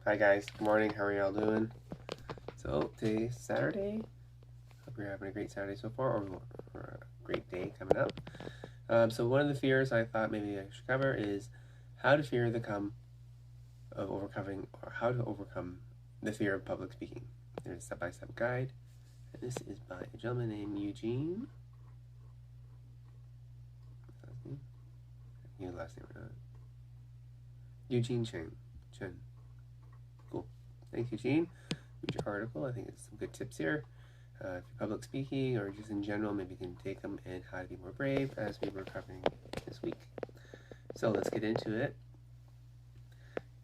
Hi guys, good morning, how are y'all doing? So today's Saturday. Hope you're having a great Saturday so far, or a great day coming up. So one of the fears I thought maybe I should cover is how to fear the come of overcoming, or how to overcome the fear of public speaking. There's a step-by-step guide, and this is by a gentleman named Eugene. His last name or not? Eugene Chen. Cool. Thanks, Eugene. Read your article. I think it's some good tips here. If you're public speaking or just in general, maybe you can take them and how to be more brave as we were covering this week. So let's get into it.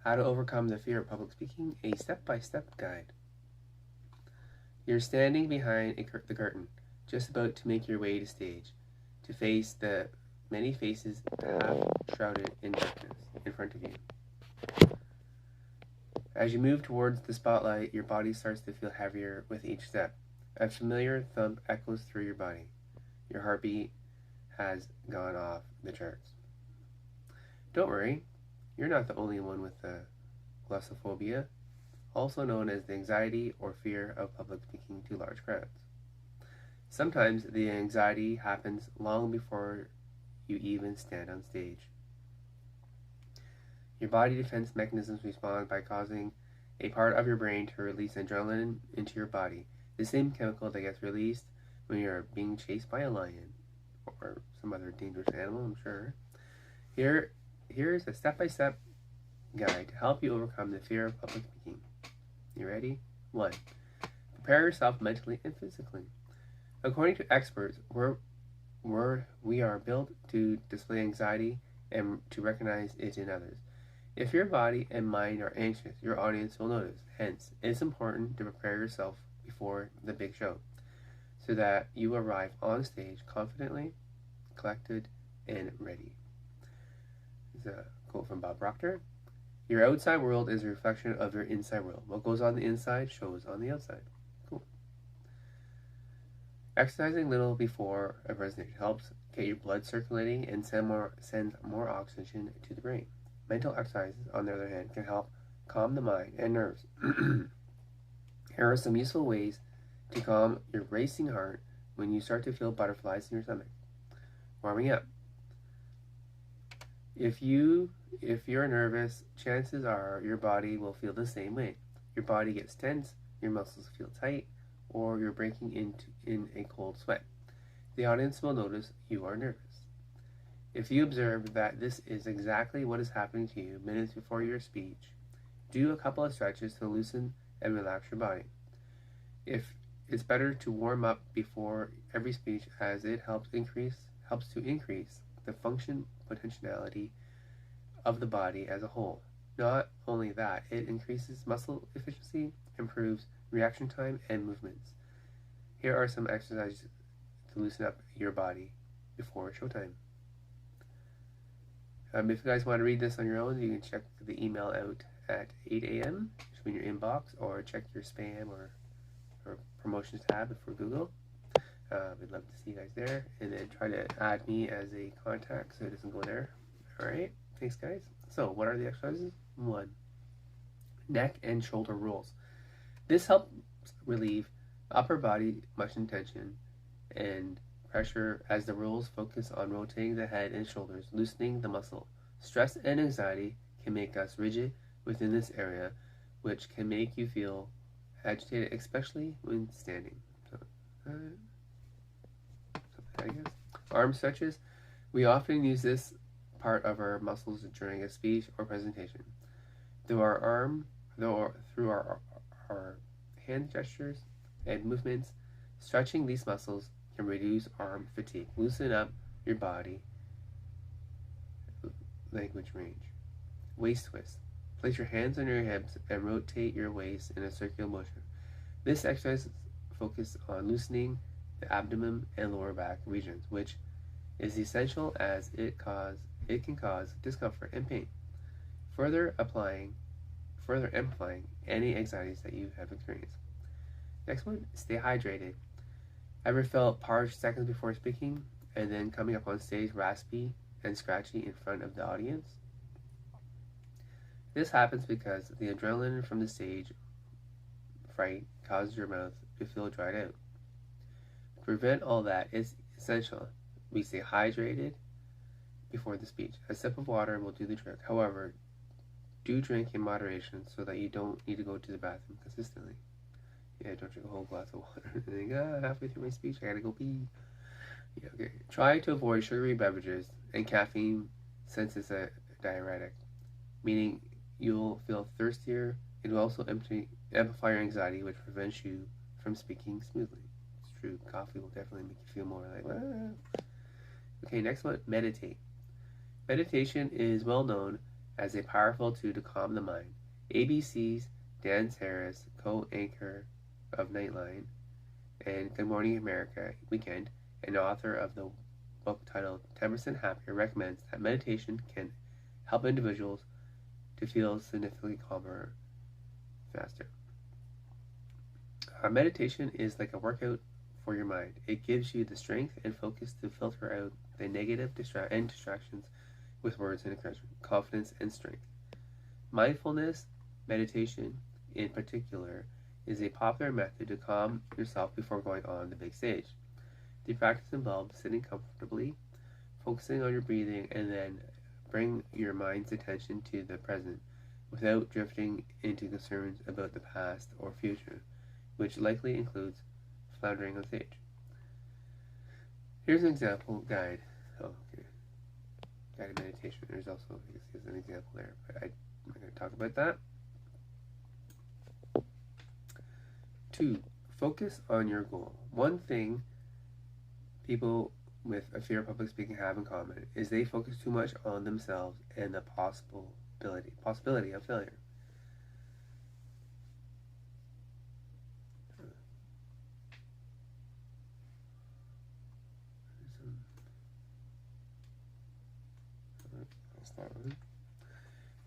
How to overcome the fear of public speaking, a step-by-step guide. You're standing behind the curtain, just about to make your way to stage, to face the many faces half shrouded in darkness in front of you. As you move towards the spotlight, your body starts to feel heavier with each step. A familiar thump echoes through your body. Your heartbeat has gone off the charts. Don't worry, you're not the only one with the glossophobia, also known as the anxiety or fear of public speaking to large crowds. Sometimes the anxiety happens long before you even stand on stage. Your body defense mechanisms respond by causing a part of your brain to release adrenaline into your body, the same chemical that gets released when you're being chased by a lion or some other dangerous animal, I'm sure. Here's a step-by-step guide to help you overcome the fear of public speaking. You ready? 1. Prepare yourself mentally and physically. According to experts, we are built to display anxiety and to recognize it in others. If your body and mind are anxious, your audience will notice. Hence, it's important to prepare yourself before the big show so that you arrive on stage confidently, collected, and ready. This is a quote from Bob Proctor. Your outside world is a reflection of your inside world. What goes on the inside shows on the outside. Cool. Exercising little before a presentation helps get your blood circulating and send more oxygen to the brain. Mental exercises, on the other hand, can help calm the mind and nerves. Here are some useful ways to calm your racing heart when you start to feel butterflies in your stomach. Warming up. If you're nervous, chances are your body will feel the same way. Your body gets tense, your muscles feel tight, or you're breaking in a cold sweat. The audience will notice you are nervous. If you observe that this is exactly what is happening to you minutes before your speech, do a couple of stretches to loosen and relax your body. If it's better to warm up before every speech, as it helps to increase the function potentiality of the body as a whole. Not only that, it increases muscle efficiency, improves reaction time and movements. Here are some exercises to loosen up your body before showtime. If you guys want to read this on your own, you can check the email out at 8 a.m. in your inbox, or check your spam or promotions tab for Google. We'd love to see you guys there, and then try to add me as a contact so it doesn't go there. Alright, thanks guys. So what are the exercises? 1. Neck and shoulder rolls. This helps relieve upper body muscle tension and pressure as the rolls focus on rotating the head and shoulders, loosening the muscle. Stress and anxiety can make us rigid within this area, which can make you feel agitated, especially when standing. Arm stretches. We often use this part of our muscles during a speech or presentation. Through our hand gestures and movements, stretching these muscles can reduce arm fatigue. Loosen up your body language range. Waist twist. Place your hands on your hips and rotate your waist in a circular motion. This exercise focuses on loosening the abdomen and lower back regions, which is essential as it can cause discomfort and pain, further amplifying any anxieties that you have experienced. Next one, stay hydrated. Ever felt parched seconds before speaking and then coming up on stage raspy and scratchy in front of the audience? This happens because the adrenaline from the stage fright causes your mouth to feel dried out. To prevent all that, it's essential we stay hydrated before the speech. A sip of water will do the trick. However, do drink in moderation so that you don't need to go to the bathroom consistently. Yeah, don't drink a whole glass of water and think, halfway through my speech, I gotta go pee. Yeah, okay. Try to avoid sugary beverages and caffeine since it's a diuretic, meaning you'll feel thirstier. It will also amplify your anxiety, which prevents you from speaking smoothly. It's true. Coffee will definitely make you feel more like, ah. Okay, next one, meditate. Meditation is well known as a powerful tool to calm the mind. ABC's Dan Harris, co-anchor of Nightline and Good Morning America Weekend, and author of the book titled 10% Happier, recommends that meditation can help individuals to feel significantly calmer faster. Meditation is like a workout for your mind. It gives you the strength and focus to filter out the negative distractions with words and encouragement, confidence, and strength. Mindfulness meditation, in particular, is a popular method to calm yourself before going on the big stage. The practice involves sitting comfortably, focusing on your breathing, and then bring your mind's attention to the present without drifting into concerns about the past or future, which likely includes floundering on stage. Here's an example guide. Oh, okay. Guided meditation. There's also an example there, but I'm not going to talk about that. 2. Focus on your goal. One thing people with a fear of public speaking have in common is they focus too much on themselves and the possibility of failure.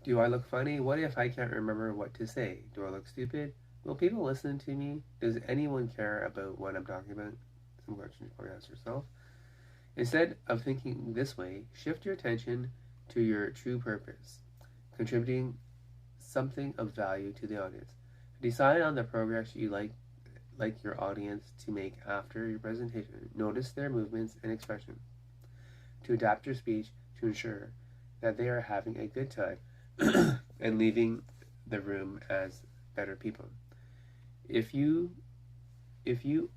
Do I look funny? What if I can't remember what to say? Do I look stupid? Will people listen to me? Does anyone care about what I'm talking about? Some questions you probably ask yourself. Instead of thinking this way, shift your attention to your true purpose, contributing something of value to the audience. Decide on the progress you like your audience to make after your presentation. Notice their movements and expressions. To adapt your speech to ensure that they are having a good time and leaving the room as better people. If you're if you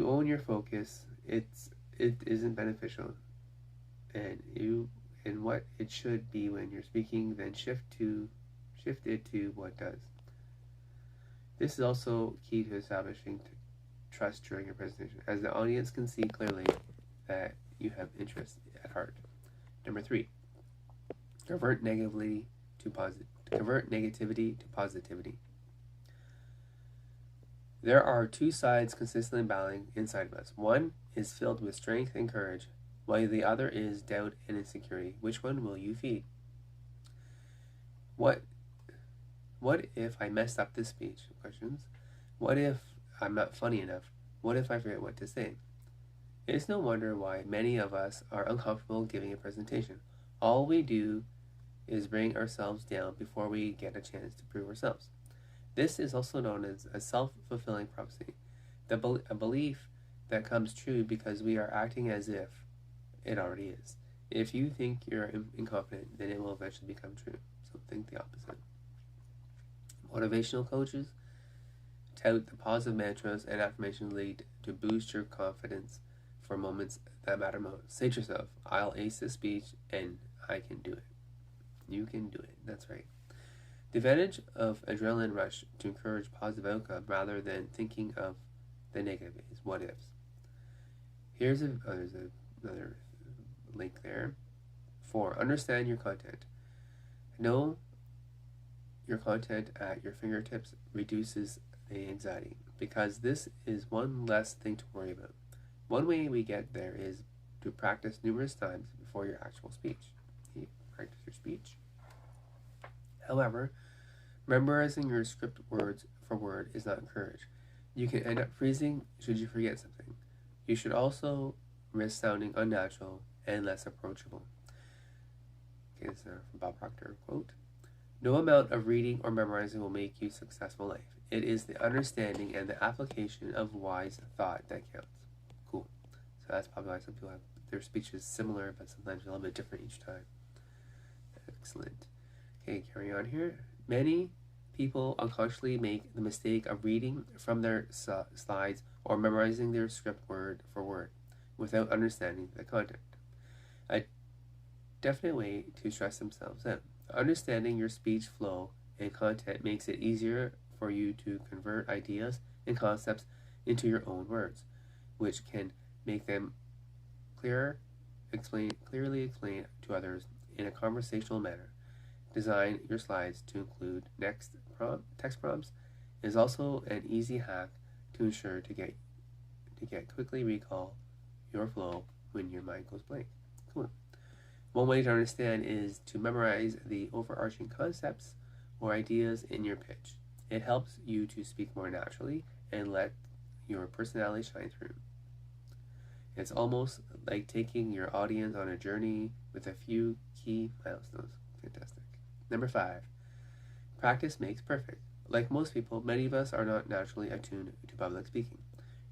own your focus, it isn't beneficial, and what it should be when you're speaking, then shift it to what does. This is also key to establishing trust during your presentation, as the audience can see clearly that you have interest at heart. Number 3, convert negativity to positivity. There are two sides consistently battling inside of us. One is filled with strength and courage, while the other is doubt and insecurity. Which one will you feed? What if I messed up this speech? Questions. What if I'm not funny enough? What if I forget what to say? It's no wonder why many of us are uncomfortable giving a presentation. All we do is bring ourselves down before we get a chance to prove ourselves. This is also known as a self-fulfilling prophecy, a belief that comes true because we are acting as if it already is. If you think you're incompetent, then it will eventually become true. So think the opposite. Motivational coaches tout the positive mantras and affirmations lead to boost your confidence for moments that matter most. Say to yourself, I'll ace this speech and I can do it. You can do it. That's right. The advantage of adrenaline rush to encourage positive outcome rather than thinking of the negative is what ifs. There's another link there. 4. Understand your content. Know your content at your fingertips reduces the anxiety, because this is one less thing to worry about. One way we get there is to practice numerous times before your actual speech. You practice your speech. However, memorizing your script word for word is not encouraged. You can end up freezing should you forget something. You should also risk sounding unnatural and less approachable. Okay, this is from Bob Proctor quote. No amount of reading or memorizing will make you successful in life. It is the understanding and the application of wise thought that counts. Cool. So that's probably why some people have their speeches similar, but sometimes a little bit different each time. Excellent. Okay, carry on here. Many people unconsciously make the mistake of reading from their slides or memorizing their script word for word without understanding the content. A definite way to stress themselves out. Understanding your speech flow and content makes it easier for you to convert ideas and concepts into your own words, which can make them clearly explain to others in a conversational manner. Design your slides to include text prompts is also an easy hack to ensure to get quickly recall your flow when your mind goes blank. Cool. One way to understand is to memorize the overarching concepts or ideas in your pitch. It helps you to speak more naturally and let your personality shine through. It's almost like taking your audience on a journey with a few key milestones. Fantastic. Number 5. Practice makes perfect. Like most people, many of us are not naturally attuned to public speaking.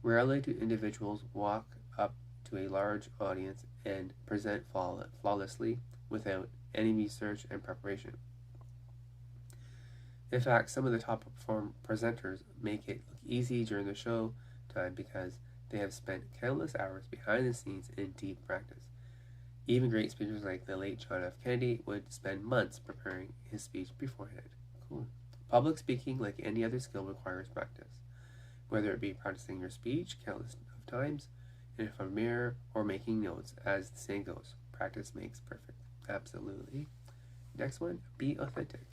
Rarely do individuals walk up to a large audience and present flawlessly without any research and preparation. In fact, some of the top presenters make it look easy during the show time because they have spent countless hours behind the scenes in deep practice. Even great speakers like the late John F. Kennedy would spend months preparing his speech beforehand. Cool. Public speaking, like any other skill, requires practice. Whether it be practicing your speech countless of times in front of a mirror or making notes, as the saying goes, practice makes perfect. Absolutely. Next one, be authentic.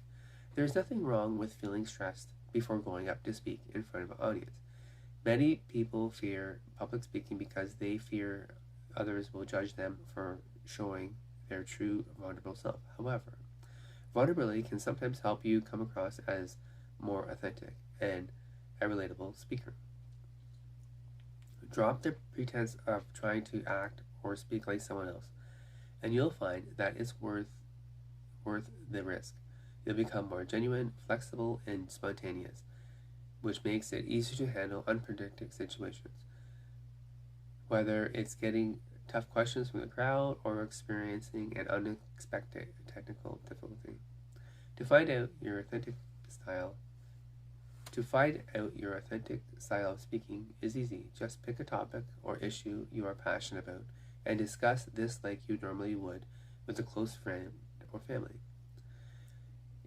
There's nothing wrong with feeling stressed before going up to speak in front of an audience. Many people fear public speaking because they fear others will judge them for showing their true vulnerable self. However, vulnerability can sometimes help you come across as more authentic and a relatable speaker. Drop the pretense of trying to act or speak like someone else, and you'll find that it's worth the risk. You'll become more genuine, flexible, and spontaneous, which makes it easier to handle unpredictable situations. Whether it's getting tough questions from the crowd or experiencing an unexpected technical difficulty. To find out your authentic style of speaking is easy. Just pick a topic or issue you are passionate about and discuss this like you normally would with a close friend or family.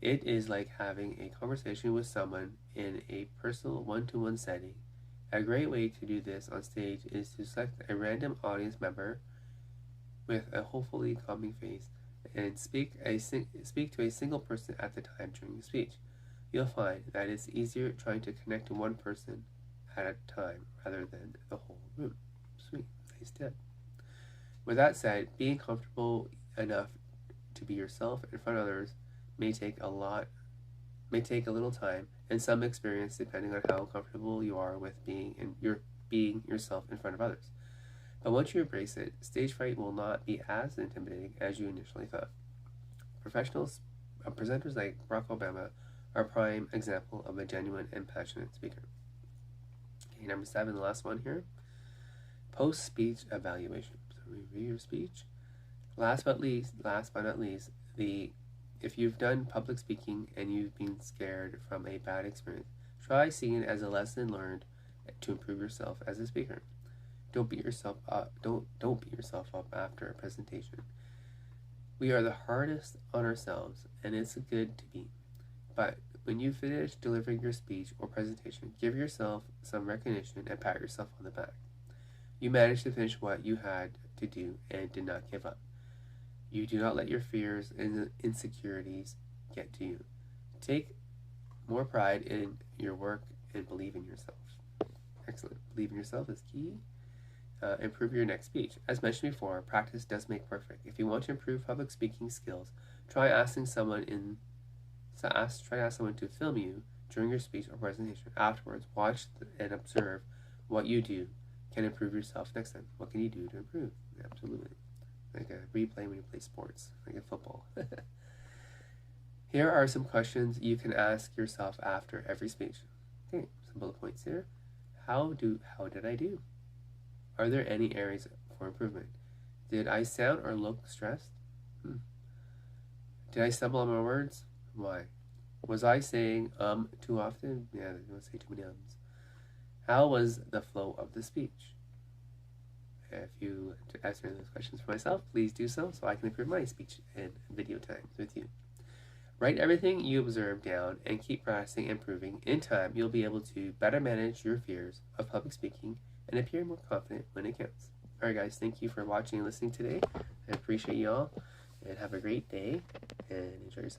It is like having a conversation with someone in a personal one-to-one setting. A great way to do this on stage is to select a random audience member with a hopefully calming face and speak to a single person at the time during the speech. You'll find that it's easier trying to connect to one person at a time rather than the whole room. Sweet, nice tip. With that said, being comfortable enough to be yourself in front of others may take a little time and some experience depending on how comfortable you are with being yourself in front of others. But once you embrace it, stage fright will not be as intimidating as you initially thought. Professionals, presenters like Barack Obama are a prime example of a genuine and passionate speaker. Okay, number 7, the last one here. Post-speech evaluation. So review your speech. Last but not least, if you've done public speaking and you've been scared from a bad experience, try seeing it as a lesson learned to improve yourself as a speaker. Don't beat yourself up. Don't beat yourself up after a presentation. We are the hardest on ourselves, and it's good to be. But when you finish delivering your speech or presentation, give yourself some recognition and pat yourself on the back. You managed to finish what you had to do and did not give up. You do not let your fears and insecurities get to you. Take more pride in your work and believe in yourself. Excellent. Believe in yourself is key. Improve your next speech. As mentioned before, practice does make perfect. If you want to improve public speaking skills, try asking someone to film you during your speech or presentation. Afterwards, watch and observe what you do can improve yourself next time. What can you do to improve? Absolutely. Like a replay when you play sports, like in football. Here are some questions you can ask yourself after every speech. Okay, some bullet points here. How did I do? Are there any areas for improvement? Did I sound or look stressed? Did I stumble on my words? Why? Was I saying too often? Yeah, I don't say too many ums. How was the flow of the speech? If you want to answer those questions for myself, please do so I can improve my speech and video times with you. Write everything you observe down and keep practicing and improving. In time, you'll be able to better manage your fears of public speaking and appear more confident when it counts. Alright guys, thank you for watching and listening today. I appreciate you all, and have a great day, and enjoy yourself.